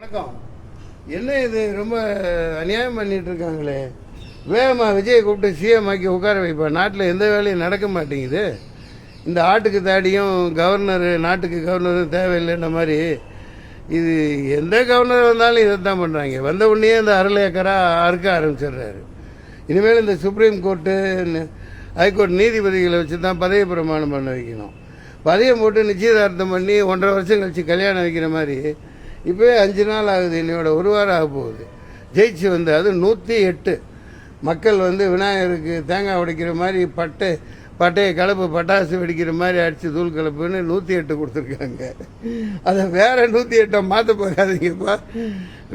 வணக்கம். என்ன இது ரொம்ப அநியாயம் பண்ணிட்டு இருக்காங்களே. வேகமாக விஜயை கூப்பிட்டு சிஎம் ஆக்கி உட்கார வைப்பேன். நாட்டில் எந்த வேலையும் நடக்க மாட்டேங்குது. இந்த ஆட்டுக்கு தாடியும் கவர்னர் நாட்டுக்கு கவர்னரும் தேவையில்லைன்ற மாதிரி இது எந்த கவர்னர் வந்தாலும் இதை தான் பண்ணுறாங்க. வந்த உடனே இந்த அருளேக்கரா அறுக்க ஆரம்பிச்சிடுறாரு. இனிமேல் இந்த சுப்ரீம் கோர்ட்டு ஹைகோர்ட் நீதிபதிகளை வச்சு தான் பதவி பிரமாணம் பண்ண வைக்கணும். பதவியை போட்டு நிச்சயதார்த்தம் பண்ணி 1.5 வருஷம் கழிச்சு கல்யாணம் வைக்கிற மாதிரி இப்போவே 5 நாள் ஆகுது. இன்னையோட 1 வாரம் ஆக போகுது. ஜெயிச்சு வந்து அது 108 மக்கள் வந்து விநாயகருக்கு தேங்காய் உடைக்கிற மாதிரி பட்டையை கலப்பு பட்டாசு வெடிக்கிற மாதிரி அடித்து தூள் கலப்புன்னு 108 கொடுத்துருக்காங்க. அதை வேற 108 மாற்ற போகாதீங்கப்பா.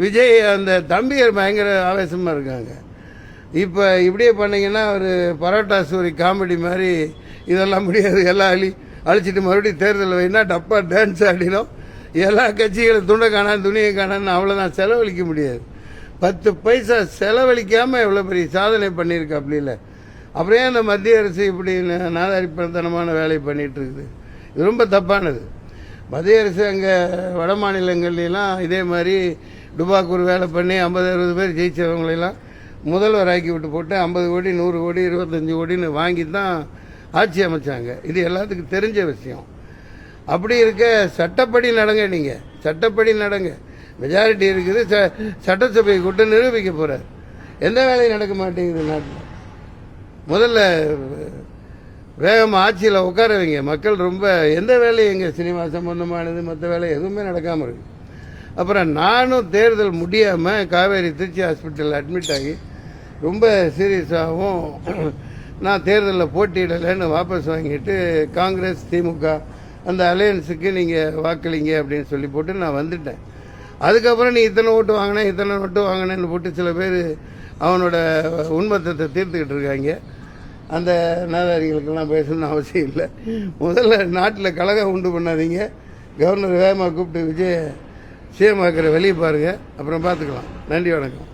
விஜய் அந்த தம்பியர் பயங்கர ஆவேசமாக இருக்காங்க. இப்போ இப்படியே பண்ணிங்கன்னா ஒரு பரோட்டா சூரி காமெடி மாதிரி இதெல்லாம் முடியாது. எல்லாம் அழிச்சிட்டு மறுபடியும் தேர்தலில் வைனா டப்பா டான்ஸ் ஆடினோம். எல்லா கட்சிகளும் துண்டை காணான் துணியை காணான்னு அவ்வளோதான் செலவழிக்க முடியாது. 10 பைசா செலவழிக்காமல் எவ்வளோ பெரிய சாதனை பண்ணியிருக்கு. அப்படி இல்லை. அப்புறம் அந்த மத்திய அரசு இப்படி நாதாரிப்பத்தனமான வேலை பண்ணிகிட்டு இருக்குது. இது ரொம்ப தப்பானது. மத்திய அரசு அங்கே வட மாநிலங்கள்லாம் இதே மாதிரி டுபாக்கூர் வேலை பண்ணி 50-60 பேர் ஜெயிச்சவங்களெல்லாம் முதல்வர் ஆக்கி விட்டு போட்டு 50 கோடி 100 கோடி 25 கோடின்னு வாங்கி தான் ஆட்சி அமைச்சாங்க. இது எல்லாத்துக்கும் தெரிஞ்ச விஷயம். அப்படி இருக்க சட்டப்படி நடங்க. நீங்கள் சட்டப்படி நடங்க. மெஜாரிட்டி இருக்குது. சட்டசபை கூட்டம் நிரூபிக்க போகிறார். எந்த வேலையும் நடக்க மாட்டேங்குது நாட்டில். முதல்ல வேகமாக ஆட்சியில் உட்கார வைங்க. மக்கள் ரொம்ப எந்த வேலையும் எங்கள் சினிமா சம்பந்தமானது மற்ற வேலை எதுவுமே நடக்காமல் இருக்குது. அப்புறம் நானும் தேர்தல் முடியாமல் காவேரி திருச்சி ஹாஸ்பிட்டலில் அட்மிட் ஆகி ரொம்ப சீரியஸாகவும் நான் தேர்தலில் போட்டியிடலைன்னு வாபஸ் வாங்கிட்டு காங்கிரஸ் திமுக அந்த அலையன்ஸுக்கு நீங்கள் வாக்களிங்க அப்படின்னு சொல்லி போட்டு நான் வந்துட்டேன். அதுக்கப்புறம் நீ இத்தனை ஓட்டு வாங்கினேன் இத்தனை ஓட்டு வாங்கினேன்னு போட்டு சில பேர் அவனோட உண்மத்தத்தை தீர்த்துக்கிட்டு இருக்காங்க. அந்த நாதாரிகளுக்கெல்லாம் பேசணும்னு அவசியம் இல்லை. முதல்ல நாட்டில் கலகம் உண்டு பண்ணாதீங்க. கவர்னர் வேகமாக கூப்பிட்டு விஜய் சிஎம் ஆக்கிற வெளியே பாருங்கள். அப்புறம் பார்த்துக்கலாம். நன்றி, வணக்கம்.